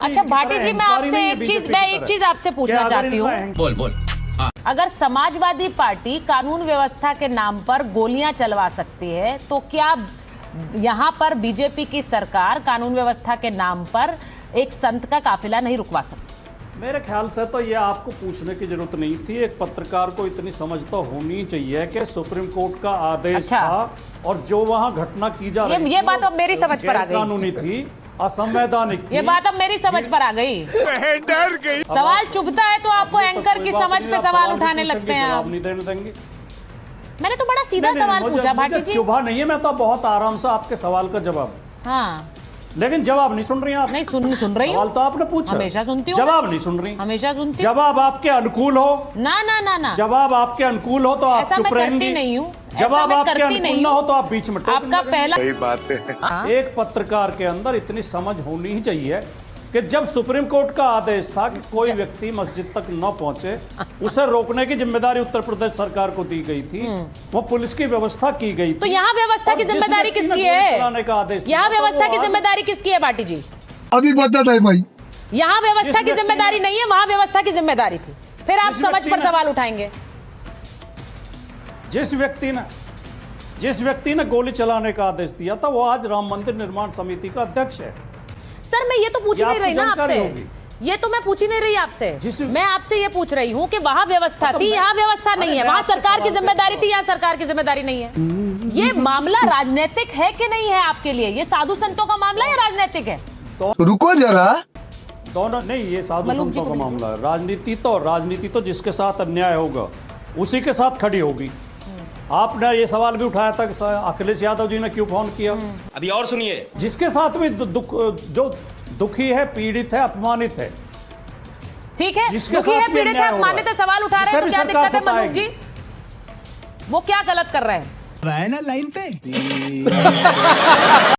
अच्छा भाटी जी, मैं एक चीज आपसे पूछना चाहती हूँ। बोल। अगर समाजवादी पार्टी कानून व्यवस्था के नाम पर गोलियां चलवा सकती है, तो क्या यहाँ पर बीजेपी की सरकार कानून व्यवस्था के नाम पर एक संत का काफिला नहीं रुकवा सकती? मेरे ख्याल से तो ये आपको पूछने की जरूरत नहीं थी। एक पत्रकार को इतनी समझ तो होनी चाहिए कि सुप्रीम कोर्ट का आदेश था और जो वहां घटना की जा रही ये बात अब मेरी समझ पर आ गई। कानूनी थी, असंवैधानिक थी। ये बात अब मेरी समझ पर आ गई। सवाल चुभता है तो आपको एंकर की समझ पे सवाल उठाने लगते हैं। जवाब नहीं देने देंगे। मैंने तो बड़ा सीधा सवाल पूछा भाटी जी। चुभा नहीं है, मैं तो बहुत आराम से आपके सवाल का जवाब। हाँ, लेकिन जवाब नहीं सुन रही आप। नहीं सुन रही हूँ। सवाल तो आपने पूछा, हमेशा सुनती हूँ। जवाब नहीं सुन रही। हमेशा सुनती। जवाब आपके अनुकूल हो ना जवाब आपके अनुकूल हो तो आप चुप रहेंगी। नहीं हूँ। जवाब आपके अनुकूल ना हो तो आप बीच में आपका पहला सही बात है। एक पत्रकार के अंदर इतनी समझ होनी ही चाहिए कि जब सुप्रीम कोर्ट का आदेश था कि कोई व्यक्ति मस्जिद तक न पहुंचे, उसे रोकने की जिम्मेदारी उत्तर प्रदेश सरकार को दी गई थी, वो पुलिस की व्यवस्था की गई थी। तो यहाँ व्यवस्था की जिम्मेदारी किसकी है? यहाँ व्यवस्था की जिम्मेदारी किसकी है भाटी जी? अभी बताता है भाई। यहाँ व्यवस्था की जिम्मेदारी नहीं है, वहाँ व्यवस्था की जिम्मेदारी थी। फिर आप समझ पर सवाल उठाएंगे। जिस व्यक्ति ने गोली चलाने का आदेश दिया था वो आज राम मंदिर निर्माण समिति का अध्यक्ष है। सर मैं ये तो पूछ ही नहीं रही ना आपसे। ये तो मैं पूछ ही नहीं रही आपसे। मैं आपसे ये पूछ रही हूँ कि वहाँ व्यवस्था थी, यहाँ व्यवस्था नहीं है। वहाँ सरकार की जिम्मेदारी थी, यहाँ सरकार की जिम्मेदारी नहीं है। ये मामला राजनीतिक है कि नहीं है आपके लिए? ये साधु संतों का मामला है या राजनीतिक है? तो रुको जरा, दोनों नहीं, ये साधु संतों का मामला है। राजनीति तो जिसके साथ अन्याय होगा उसी के साथ खड़ी होगी। आपने ये सवाल भी उठाया था कि अखिलेश यादव जी ने क्यों फोन किया। अभी और सुनिए, जिसके साथ भी जो दुखी है, पीड़ित है, अपमानित है, ठीक है, दुखी है, पीड़ित है, अपमानित है, सवाल उठा रहे हैं, तो क्या दिक्कत है मनोज जी? वो क्या गलत कर रहे हैं? ना लाइन पे